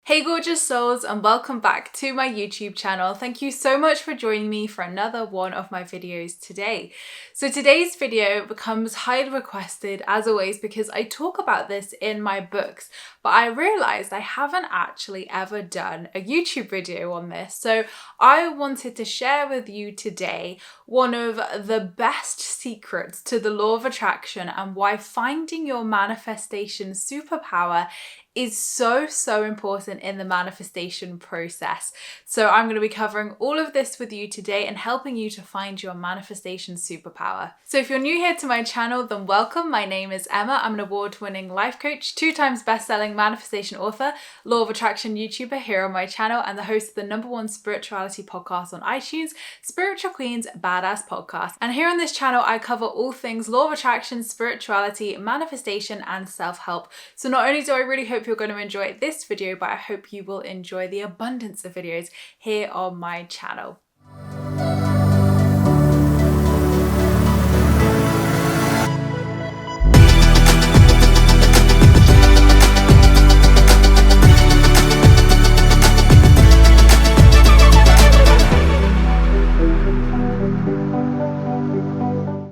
Hey gorgeous souls, and welcome back to my YouTube channel. Thank you so much for joining me for another one of my videos today. So today's video becomes highly requested as always because I talk about this in my books, but I realized I haven't actually ever done a YouTube video on this. So I wanted to share with you today one of the best secrets to the law of attraction and why finding your manifestation superpower is so important in the manifestation process. So I'm going to be covering all of this with you today and helping you to find your manifestation superpower. So if you're new here to my channel, then welcome. My name is Emma. I'm an award-winning life coach, 2 times best-selling manifestation author, law of attraction YouTuber here on my channel, and the host of the #1 spirituality podcast on iTunes, Spiritual Queen's Badass Podcast. And here on this channel, I cover all things law of attraction, spirituality, manifestation, and self-help. So not only do I really hope you're going to enjoy this video, but I hope you will enjoy the abundance of videos here on my channel.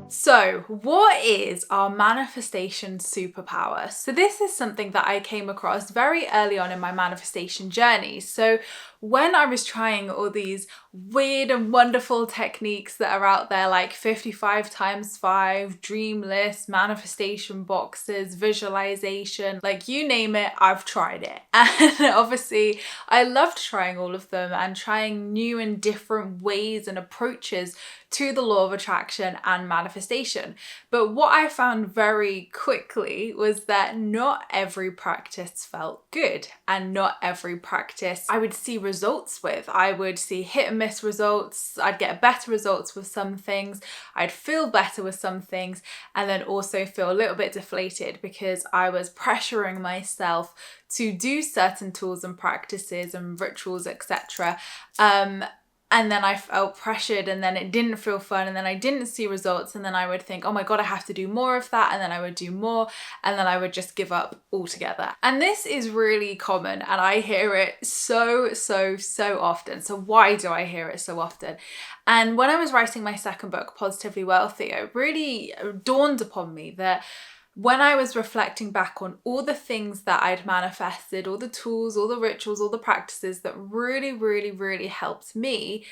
So what is our manifestation superpower? So this is something that I came across very early on in my manifestation journey. So when I was trying all these weird and wonderful techniques that are out there, like 55 times 5, dream list, manifestation boxes, visualization, like you name it, I've tried it. And obviously I loved trying all of them and trying new and different ways and approaches to the law of attraction and manifestation. But what I found very quickly was that not every practice felt good, and not every practice I would see results with. I would see hit and miss results. I'd get better results with some things. I'd feel better with some things, and then also feel a little bit deflated because I was pressuring myself to do certain tools and practices and rituals, etc. And then I felt pressured, and then it didn't feel fun, and then I didn't see results, and then I would think, oh my God, I have to do more of that, and then I would do more, and then I would just give up altogether. And this is really common, and I hear it so often. So why do I hear it so often? And when I was writing my second book, Positively Wealthy, it really dawned upon me that when I was reflecting back on all the things that I'd manifested, all the tools, all the rituals, all the practices that really helped me,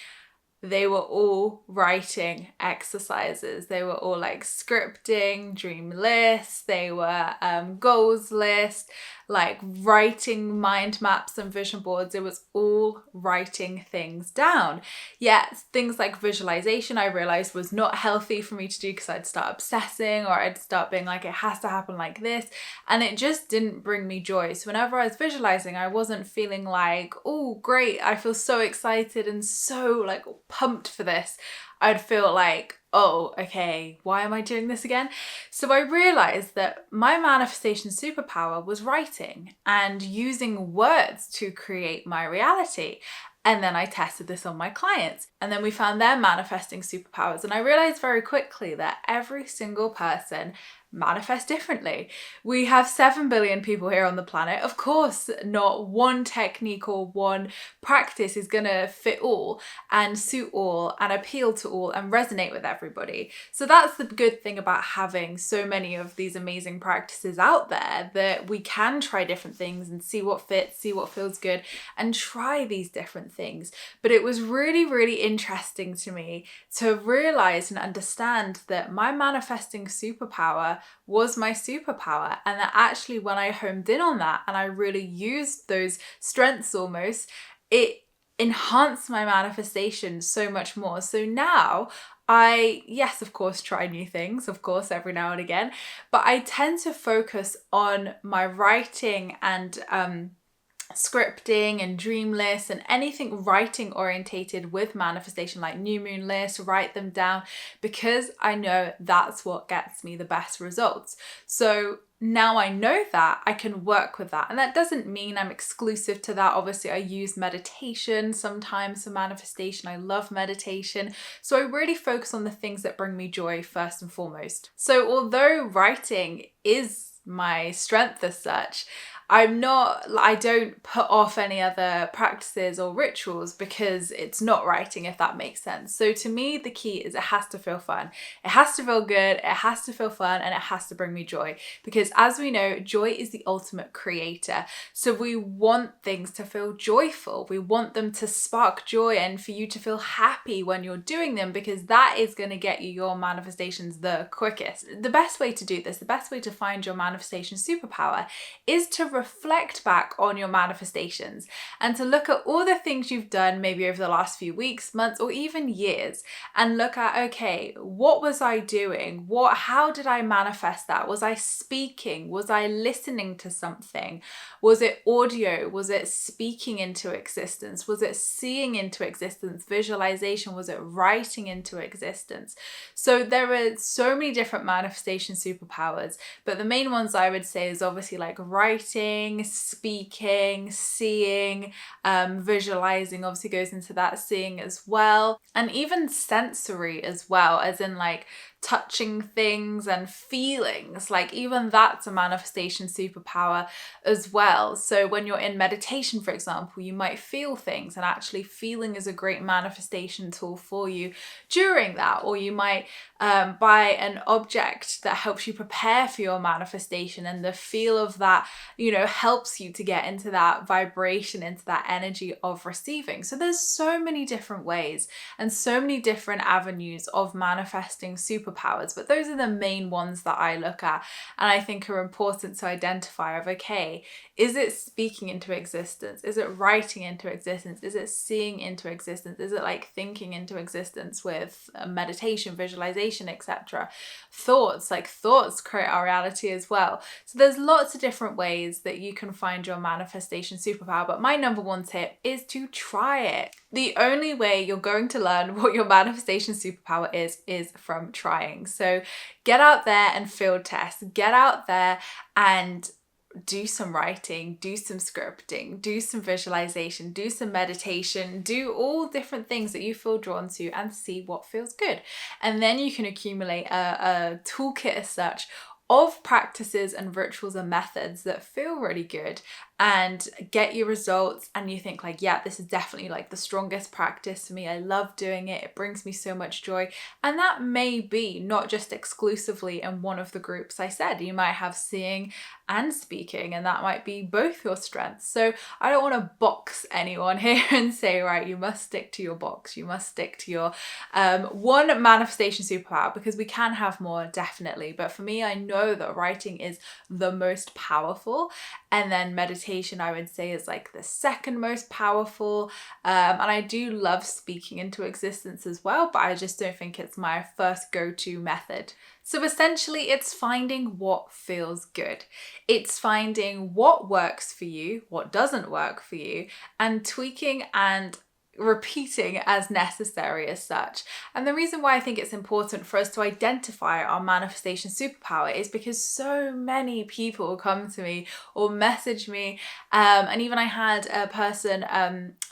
they were all writing exercises. They were all like scripting, dream lists, they were goals lists, like writing mind maps and vision boards. It was all writing things down. Yet things like visualization I realized was not healthy for me to do because I'd start obsessing, or I'd start being like, it has to happen like this. And it just didn't bring me joy. So whenever I was visualizing, I wasn't feeling like, oh great, I feel so excited and so like pumped for this. I'd feel like, oh, okay, why am I doing this again? So I realized that my manifestation superpower was writing and using words to create my reality. And then I tested this on my clients, and then we found their manifesting superpowers. And I realized very quickly that every single person manifest differently. We have 7 billion people here on the planet. Of course, not one technique or one practice is gonna fit all and suit all and appeal to all and resonate with everybody. So that's the good thing about having so many of these amazing practices out there, that we can try different things and see what fits, see what feels good, and try these different things. But it was really interesting to me to realize and understand that my manifesting superpower was my superpower, and that actually when I homed in on that and I really used those strengths almost, it enhanced my manifestation so much more. So now yes, of course, try new things, of course, every now and again, but I tend to focus on my writing and scripting and dream lists and anything writing orientated with manifestation, like new moon lists, write them down, because I know that's what gets me the best results. So now I know that I can work with that. And that doesn't mean I'm exclusive to that. Obviously, I use meditation sometimes for manifestation. I love meditation. So I really focus on the things that bring me joy first and foremost. So although writing is my strength as such, I don't put off any other practices or rituals because it's not writing, if that makes sense. So to me, the key is it has to feel fun. It has to feel good, it has to feel fun, and it has to bring me joy. Because as we know, joy is the ultimate creator. So we want things to feel joyful. We want them to spark joy and for you to feel happy when you're doing them, because that is going to get you your manifestations the quickest. The best way to do this, the best way to find your manifestation superpower is to reflect back on your manifestations and to look at all the things you've done maybe over the last few weeks, months, or even years, and look at, okay, what was I doing? How did I manifest that? Was I speaking? Was I listening to something? Was it audio? Was it speaking into existence? Was it seeing into existence? Visualization? Was it writing into existence? So there are so many different manifestation superpowers, but the main ones I would say is obviously like writing, speaking, seeing, visualizing obviously goes into that, seeing as well, and even sensory as well, as in like touching things and feelings, like even that's a manifestation superpower as well. So when you're in meditation, for example, you might feel things, and actually feeling is a great manifestation tool for you during that. Or you might buy an object that helps you prepare for your manifestation, and the feel of that, helps you to get into that vibration, into that energy of receiving. So there's so many different ways and so many different avenues of manifesting superpowers, but those are the main ones that I look at and I think are important to identify of, okay, is it speaking into existence? Is it writing into existence? Is it seeing into existence? Is it like thinking into existence with meditation, visualization, etc.? Thoughts create our reality as well. So there's lots of different ways that you can find your manifestation superpower, but my number one tip is to try it. The only way you're going to learn what your manifestation superpower is from trying. So get out there and field test. Get out there and do some writing, do some scripting, do some visualization, do some meditation, do all different things that you feel drawn to and see what feels good. And then you can accumulate a toolkit as such of practices and rituals and methods that feel really good and get you results, and you think like, yeah, this is definitely like the strongest practice for me. I love doing it. It brings me so much joy. And that may be not just exclusively in one of the groups I said. You might have seeing and speaking, and that might be both your strengths. So I don't want to box anyone here and say, right, you must stick to your box. You must stick to your one manifestation superpower, because we can have more, definitely. But for me, I know that writing is the most powerful, and then meditation, I would say, is like the second most powerful. And I do love speaking into existence as well, but I just don't think it's my first go-to method. So essentially, it's finding what feels good. It's finding what works for you, what doesn't work for you, and tweaking and repeating as necessary as such. And the reason why I think it's important for us to identify our manifestation superpower is because so many people come to me or message me, and even I had a person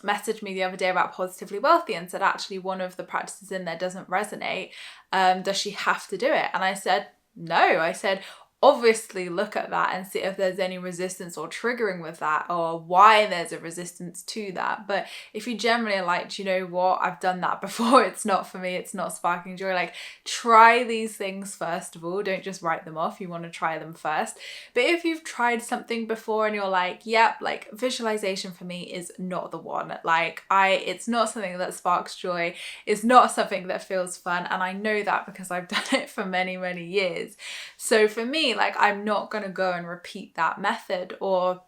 message me the other day about Positively Wealthy and said, actually, one of the practices in there doesn't resonate. Does she have to do it? And I said, no. I said, obviously look at that and see if there's any resistance or triggering with that, or why there's a resistance to that. But if you generally are like, do you know what, I've done that before, it's not for me, it's not sparking joy, like try these things first of all. Don't just write them off. You want to try them first. But if you've tried something before and you're like, yep, like visualization for me is not the one, like it's not something that sparks joy, it's not something that feels fun, and I know that because I've done it for many, many years. So for me, like, I'm not going to go and repeat that method. Or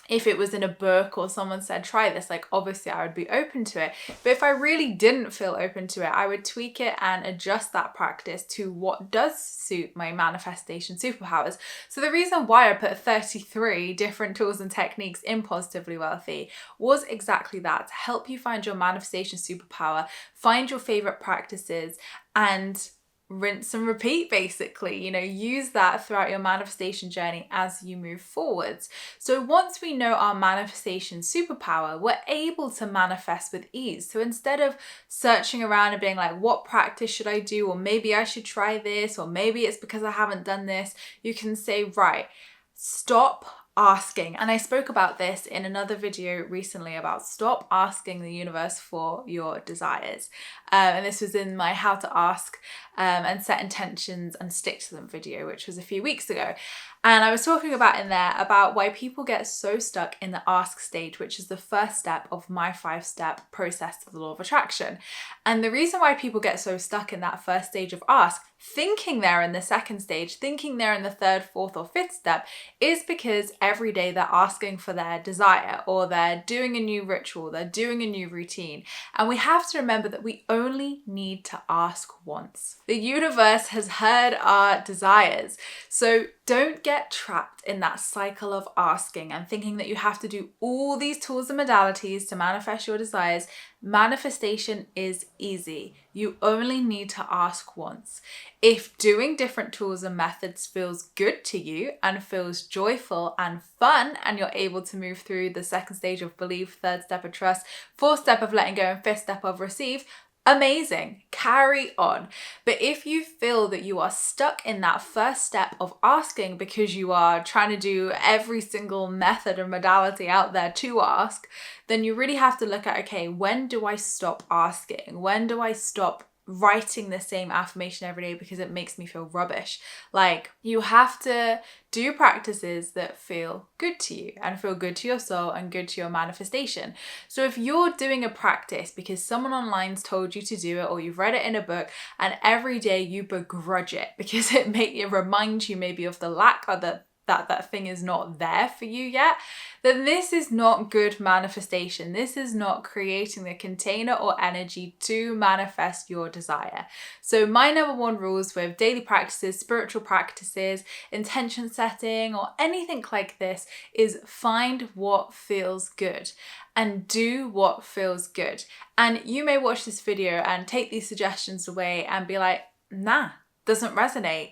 if it was in a book or someone said, try this, like obviously I would be open to it. But if I really didn't feel open to it, I would tweak it and adjust that practice to what does suit my manifestation superpowers. So the reason why I put 33 different tools and techniques in Positively Wealthy was exactly that, to help you find your manifestation superpower, find your favorite practices, and rinse and repeat, basically, use that throughout your manifestation journey as you move forwards. So once we know our manifestation superpower, we're able to manifest with ease. So instead of searching around and being like, what practice should I do? Or maybe I should try this, or maybe it's because I haven't done this. You can say, right, stop. asking. And I spoke about this in another video recently about stop asking the universe for your desires. And this was in my how to ask and set intentions and stick to them video, which was a few weeks ago. And I was talking about in there about why people get so stuck in the ask stage, which is the first step of my 5-step process of the law of attraction. And the reason why people get so stuck in that first stage of ask, thinking they're in the second stage, thinking they're in the third, fourth, or fifth step, is because every day they're asking for their desire, or they're doing a new ritual, they're doing a new routine. And we have to remember that we only need to ask once. The universe has heard our desires. So don't get trapped in that cycle of asking and thinking that you have to do all these tools and modalities to manifest your desires. Manifestation is easy. You only need to ask once. If doing different tools and methods feels good to you and feels joyful and fun, and you're able to move through the second stage of belief, third step of trust, fourth step of letting go, and fifth step of receive, amazing, carry on. But if you feel that you are stuck in that first step of asking because you are trying to do every single method or modality out there to ask, then you really have to look at, okay, when do I stop asking? When do I stop writing the same affirmation every day because it makes me feel rubbish? Like, you have to do practices that feel good to you and feel good to your soul and good to your manifestation. So if you're doing a practice because someone online's told you to do it, or you've read it in a book, and every day you begrudge it because it reminds you maybe of the lack, or that thing is not there for you yet, then this is not good manifestation. This is not creating the container or energy to manifest your desire. So my number one rules with daily practices, spiritual practices, intention setting, or anything like this is find what feels good and do what feels good. And you may watch this video and take these suggestions away and be like, nah, doesn't resonate.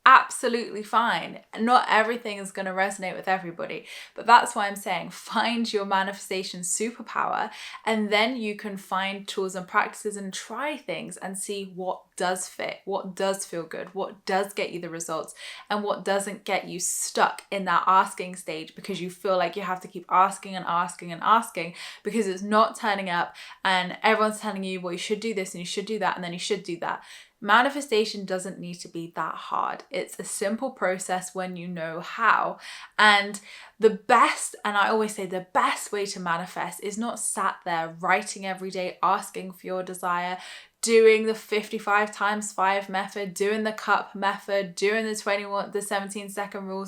Absolutely fine. Not everything is going to resonate with everybody, but that's why I'm saying find your manifestation superpower, and then you can find tools and practices and try things and see what does fit, what does feel good, what does get you the results, and what doesn't get you stuck in that asking stage because you feel like you have to keep asking and asking and asking because it's not turning up and everyone's telling you, well, you should do this and you should do that and then you should do that. Manifestation doesn't need to be that hard. It's a simple process when you know how. And the best, and I always say the best way to manifest is not sat there writing every day, asking for your desire, doing the 55 times 5 method, doing the cup method, doing the 17-second rule,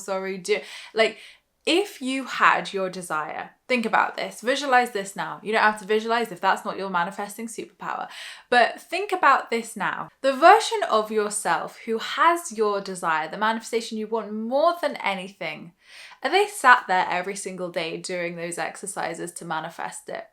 if you had your desire, think about this, visualize this now. You don't have to visualize if that's not your manifesting superpower, but think about this now. The version of yourself who has your desire, the manifestation you want more than anything, are they sat there every single day doing those exercises to manifest it?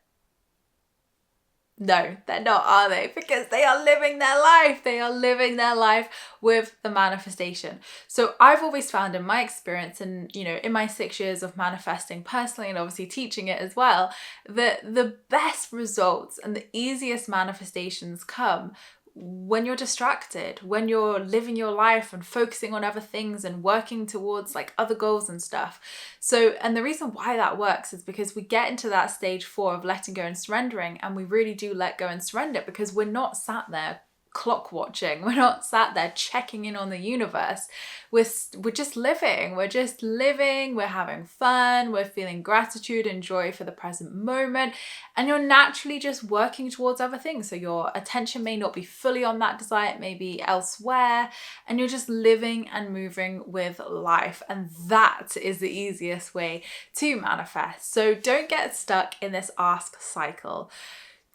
No, they're not, are they? Because they are living their life. They are living their life with the manifestation. So I've always found in my experience and, in my 6 years of manifesting personally and obviously teaching it as well, that the best results and the easiest manifestations come when you're distracted, when you're living your life and focusing on other things and working towards other goals and stuff. So, and the reason why that works is because we get into that stage 4 of letting go and surrendering, and we really do let go and surrender because we're not sat there clock watching. We're not sat there checking in on the universe. We're just living. We're having fun. We're feeling gratitude and joy for the present moment. And you're naturally just working towards other things. So your attention may not be fully on that desire. It may be elsewhere. And you're just living and moving with life. And that is the easiest way to manifest. So don't get stuck in this ask cycle.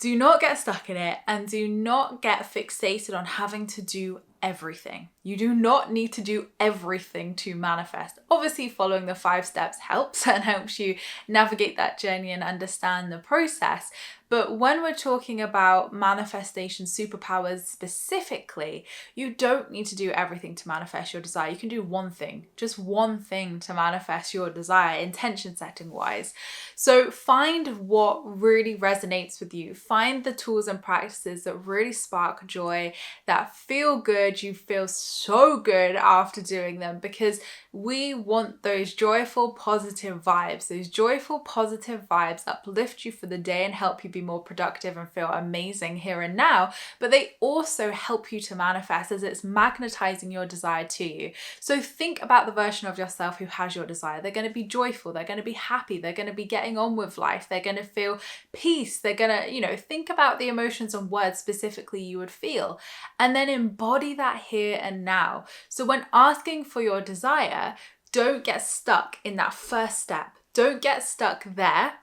Do not get stuck in it, and do not get fixated on having to do everything. You do not need to do everything to manifest. Obviously, following the 5 steps helps and helps you navigate that journey and understand the process. But when we're talking about manifestation superpowers specifically, you don't need to do everything to manifest your desire. You can do one thing, just one thing to manifest your desire, intention setting wise. So find what really resonates with you. Find the tools and practices that really spark joy, that feel good. You feel so good after doing them, because We want those joyful, positive vibes. Those joyful, positive vibes uplift you for the day and help you be more productive and feel amazing here and now. But they also help you to manifest, as it's magnetizing your desire to you. So think about the version of yourself who has your desire. They're going to be joyful. They're going to be happy. They're going to be getting on with life. They're going to feel peace. They're going to, think about the emotions and words specifically you would feel, and then embody that here and now. So when asking for your desire, don't get stuck in that first step. Don't get stuck there.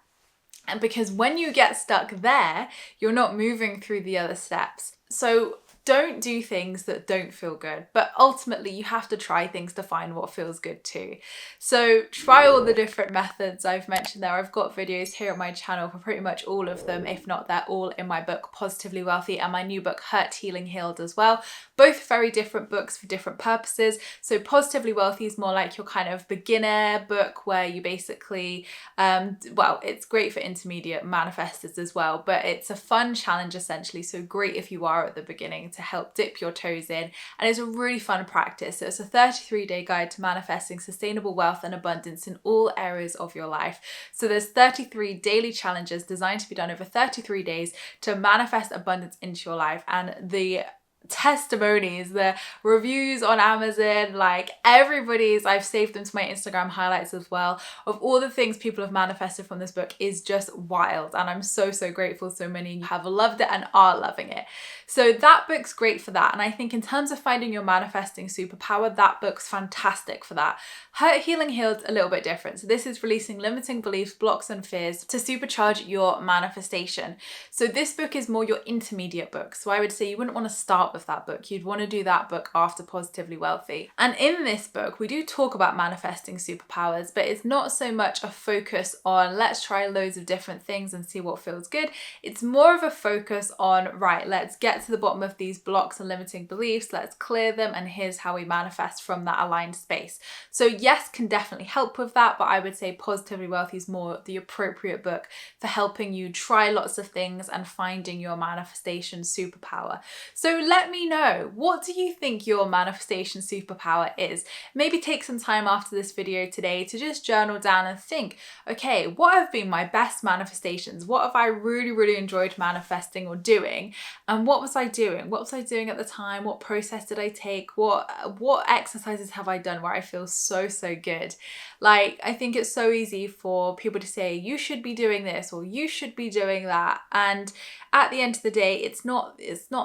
And because when you get stuck there, you're not moving through the other steps. So don't do things that don't feel good, but ultimately you have to try things to find what feels good too. So try all the different methods I've mentioned there. I've got videos here on my channel for pretty much all of them. If not, they're all in my book, Positively Wealthy, and my new book, Hurt, Healing, Healed as well. Both very different books for different purposes. So Positively Wealthy is more like your kind of beginner book where you basically, it's great for intermediate manifestors as well, but it's a fun challenge essentially. So great if you are at the beginning to help dip your toes in, and it's a really fun practice. So it's a 33-day guide to manifesting sustainable wealth and abundance in all areas of your life. So there's 33 daily challenges designed to be done over 33 days to manifest abundance into your life, and the testimonies, the reviews on Amazon, like everybody's, I've saved them to my Instagram highlights as well, of all the things people have manifested from this book is just wild. And I'm so grateful so many have loved it and are loving it. So that book's great for that. And I think in terms of finding your manifesting superpower, that book's fantastic for that. Hurt, Healing, Healed, a little bit different. So this is releasing limiting beliefs, blocks and fears to supercharge your manifestation. So this book is more your intermediate book. So I would say you wouldn't want to start with that book. You'd want to do that book after Positively Wealthy. And in this book, we do talk about manifesting superpowers, but it's not so much a focus on let's try loads of different things and see what feels good. It's more of a focus on, right, let's get to the bottom of these blocks and limiting beliefs, let's clear them, and here's how we manifest from that aligned space. So yes, can definitely help with that, but I would say Positively Wealthy is more the appropriate book for helping you try lots of things and finding your manifestation superpower. So let me know, what do you think your manifestation superpower is? Maybe take some time after this video today to just journal down and think, okay, what have been my best manifestations? What have I really enjoyed manifesting or doing? And what was I doing? What was I doing at the time? What process did I take? What exercises have I done where I feel so good? Like, I think it's so easy for people to say, you should be doing this or you should be doing that. And at the end of the day, it's not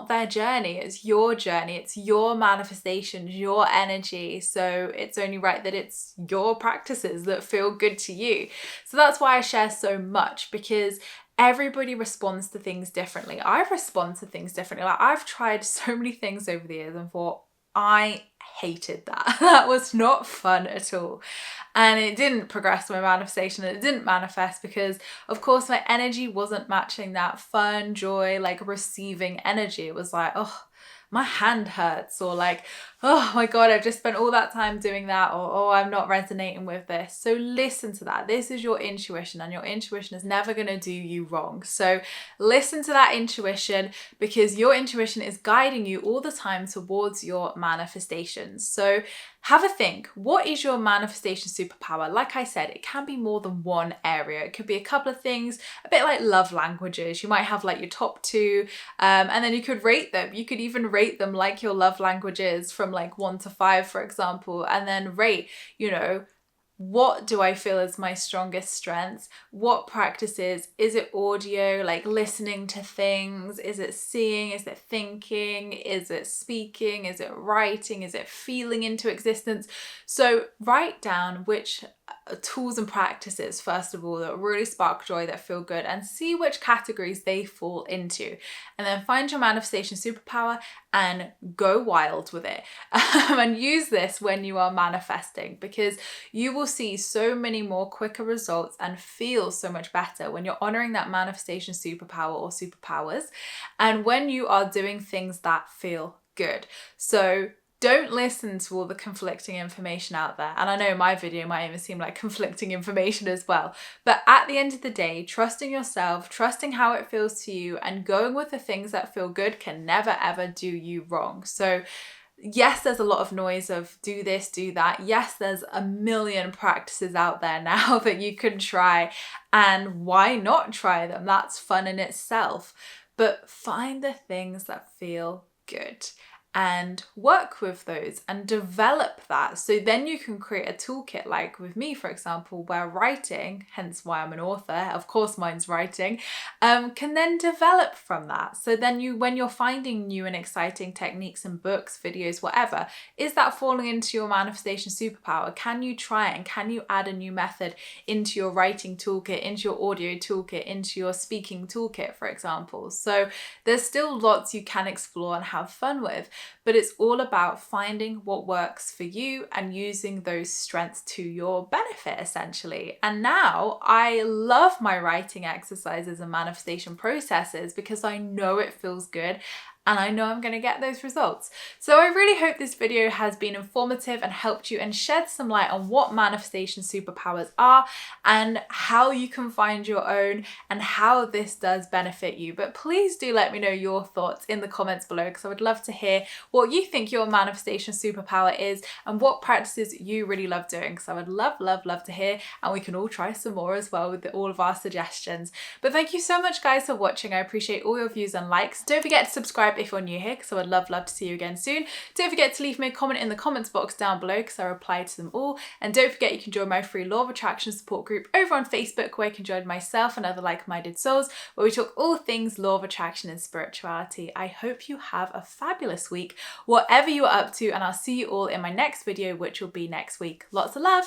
their journey, it's your journey, it's your manifestations, your energy. So it's only right that it's your practices that feel good to you. So that's why I share so much, because everybody responds to things differently. I respond to things differently. Like, I've tried so many things over the years and thought, I hated that. That was not fun at all. And it didn't progress my manifestation. It didn't manifest because, of course, my energy wasn't matching that fun, joy, like receiving energy. It was like, oh, my hand hurts, or like, oh my God, I've just spent all that time doing that, or oh, I'm not resonating with this. So listen to that. This is your intuition, and your intuition is never going to do you wrong. So listen to that intuition, because your intuition is guiding you all the time towards your manifestations. So have a think. What is your manifestation superpower? Like I said, it can be more than one area. It could be a couple of things, a bit like love languages. You might have like your top two, and then you could rate them. You could even rate them like your love languages from like 1 to 5, for example, and then rate, what do I feel is my strongest strengths? What practices? Is it audio, like listening to things? Is it seeing? Is it thinking? Is it speaking? Is it writing? Is it feeling into existence? So write down which tools and practices, first of all, that really spark joy, that feel good, and see which categories they fall into. And then find your manifestation superpower and go wild with it. And use this when you are manifesting, because you will see so many more quicker results and feel so much better when you're honoring that manifestation superpower or superpowers, and when you are doing things that feel good. So don't listen to all the conflicting information out there. And I know my video might even seem like conflicting information as well. But at the end of the day, trusting yourself, trusting how it feels to you, and going with the things that feel good can never ever do you wrong. So Yes, there's a lot of noise of do this, do that. Yes, there's a million practices out there now that you can try, and why not try them? That's fun in itself. But find the things that feel good and work with those and develop that. So then you can create a toolkit, like with me, for example, where writing, hence why I'm an author, of course mine's writing, can then develop from that. So then when you're finding new and exciting techniques and books, videos, whatever, is that falling into your manifestation superpower? Can you try it, and can you add a new method into your writing toolkit, into your audio toolkit, into your speaking toolkit, for example? So there's still lots you can explore and have fun with, but it's all about finding what works for you and using those strengths to your benefit, essentially. And now I love my writing exercises and manifestation processes because I know it feels good and I know I'm going to get those results. So I really hope this video has been informative and helped you and shed some light on what manifestation superpowers are and how you can find your own and how this does benefit you. But please do let me know your thoughts in the comments below, because I would love to hear what you think your manifestation superpower is and what practices you really love doing, because I would love to hear, and we can all try some more as well with all of our suggestions. But thank you so much guys for watching. I appreciate all your views and likes. Don't forget to subscribe if you're new here, because I would love to see you again soon. Don't forget to leave me a comment in the comments box down below, because I reply to them all. And don't forget you can join my free Law of Attraction support group over on Facebook, where you can join myself and other like-minded souls, where we talk all things Law of Attraction and spirituality. I hope you have a fabulous week, whatever you are up to, and I'll see you all in my next video, which will be next week. Lots of love.